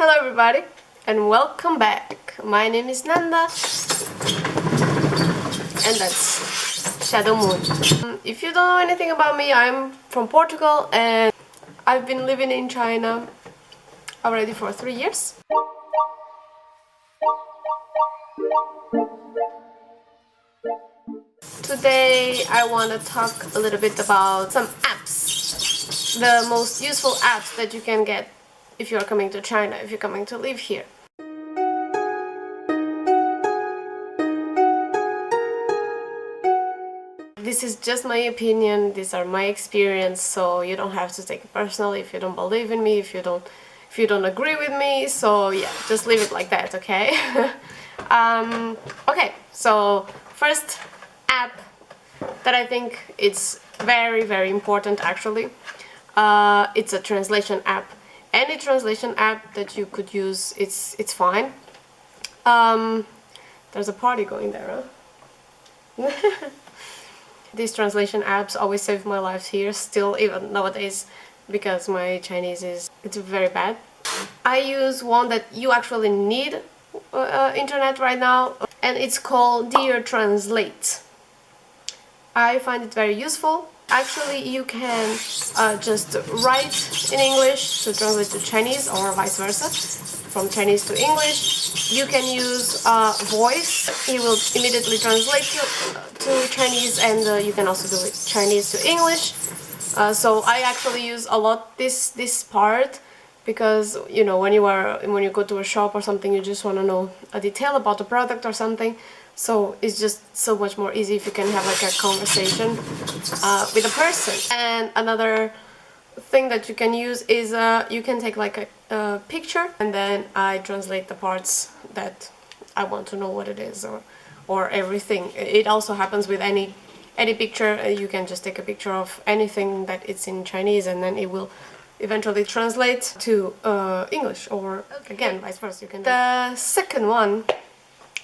Hello everybody and welcome back. My name is Nanda and that's Shadow Moon. If you don't know anything about me, I'm from Portugal and I've been living in China already for 3 years. Today I want to talk a little bit about some apps, the most useful apps that you can get if you're coming to China, if you're coming to live here. This is just my opinion, these are my experience, so you don't have to take it personally if you don't believe in me, if you don't agree with me, so yeah, just leave it like that, okay? Okay, so first app that I think it's very important actually, it's a translation app. Any translation app that you could use, it's fine. There's a party going there, huh? These translation apps always save my life here, still even nowadays, because my Chinese it's very bad. I use one that you actually need internet right now, and it's called DeeDee Translate. I find it very useful. Actually, you can just write in English to translate to Chinese or vice versa, from Chinese to English. You can use voice, it will immediately translate to Chinese, and you can also do it Chinese to English. So I actually use a lot this part, because you know, when you go to a shop or something, you just want to know a detail about the product or something. So it's just so much more easy if you can have like a conversation with a person. And another thing that you can use is you can take like a picture, and then I translate the parts that I want to know what it is, or everything. It also happens with any picture. You can just take a picture of anything that it's in Chinese, and then it will eventually translate to English, or again vice versa. You can. The second one,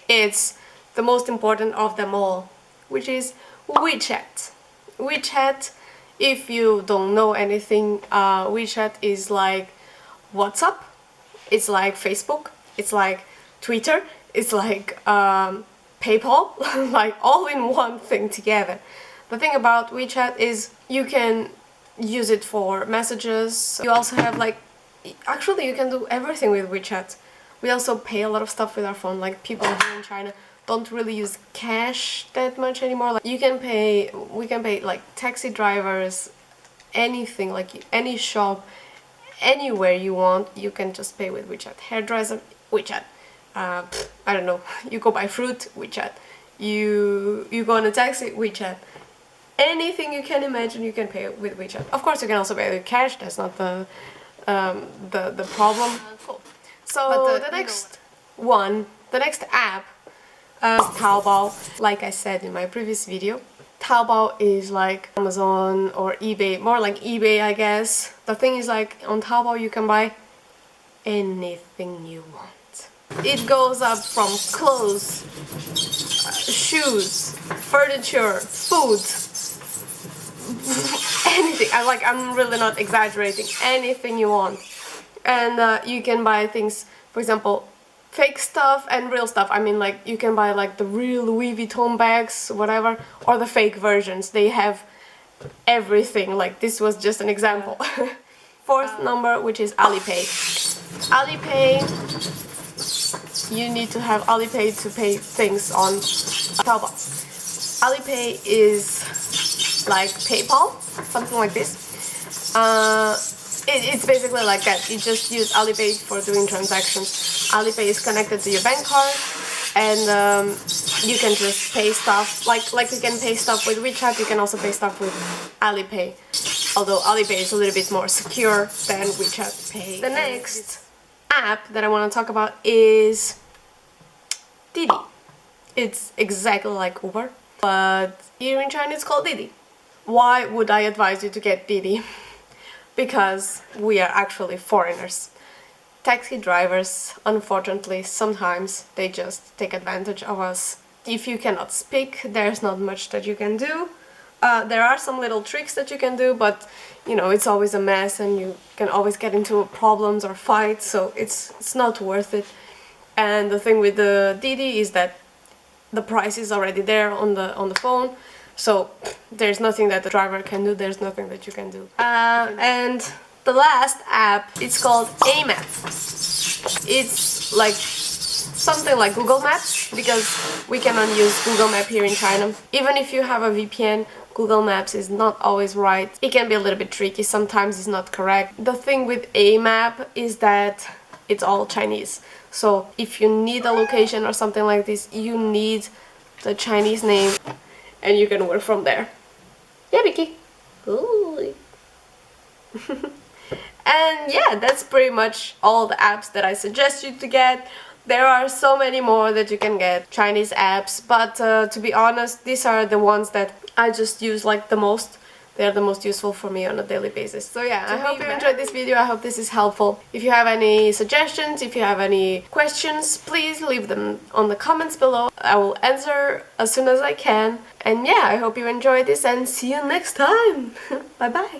it's the most important of them all, which is WeChat. WeChat, if you don't know anything, WeChat is like WhatsApp, it's like Facebook, it's like Twitter, it's like PayPal, like all in one thing together. The thing about WeChat is you can use it for messages. You also have like, actually you can do everything with WeChat. We also pay a lot of stuff with our phone, like people here in China don't really use cash that much anymore. Like we can pay like taxi drivers, anything, like any shop, anywhere you want, you can just pay with WeChat. Hairdresser, WeChat. I don't know, you go buy fruit, WeChat. You go on a taxi, WeChat. Anything you can imagine, you can pay with WeChat. Of course, you can also pay with cash. That's not the problem. Cool. So the next app. Taobao. Like I said in my previous video, Taobao is like Amazon or eBay, more like eBay, I guess. The thing is, like, on Taobao you can buy anything you want. It goes up from clothes, shoes, furniture, food, anything. I'm really not exaggerating. Anything you want. And you can buy things, for example, fake stuff and real stuff. I mean, like, you can buy like the real Louis Vuitton bags, whatever, or the fake versions. They have everything. Like, this was just an example. Fourth number, which is AliPay. AliPay, you need to have AliPay to pay things on Taobao. AliPay is like PayPal, something like this. It's basically like that. You just use AliPay for doing transactions. AliPay is connected to your bank card, and you can just pay stuff. Like you can pay stuff with WeChat, you can also pay stuff with AliPay. Although AliPay is a little bit more secure than WeChat Pay. The next app that I want to talk about is DeeDee. It's exactly like Uber, but here in China it's called DeeDee. Why would I advise you to get DeeDee? Because we are actually foreigners. Taxi drivers, unfortunately, sometimes they just take advantage of us. If you cannot speak, there's not much that you can do, There are some little tricks that you can do, but you know, it's always a mess and you can always get into problems or fights, so it's not worth it. And the thing with the DeeDee is that the price is already there on the phone, so there's nothing that the driver can do, there's nothing that you can do. And the last app, it's called amap. It's like something like Google Maps, because we cannot use Google Map here in China. Even if you have a VPN, Google Maps is not always right. It can be a little bit tricky, sometimes it's not correct. The thing with amap is that it's all Chinese. So if you need a location or something like this, you need the Chinese name and you can work from there. Yeah, Vicky. Ooh. And yeah, that's pretty much all the apps that I suggest you to get. There are so many more that you can get, Chinese apps, but to be honest, these are the ones that I just use like the most. They're the most useful for me on a daily basis. So yeah, I hope you enjoyed this video, I hope this is helpful. If you have any suggestions, if you have any questions, please leave them on the comments below. I will answer as soon as I can. And yeah, I hope you enjoyed this and see you next time. Bye bye!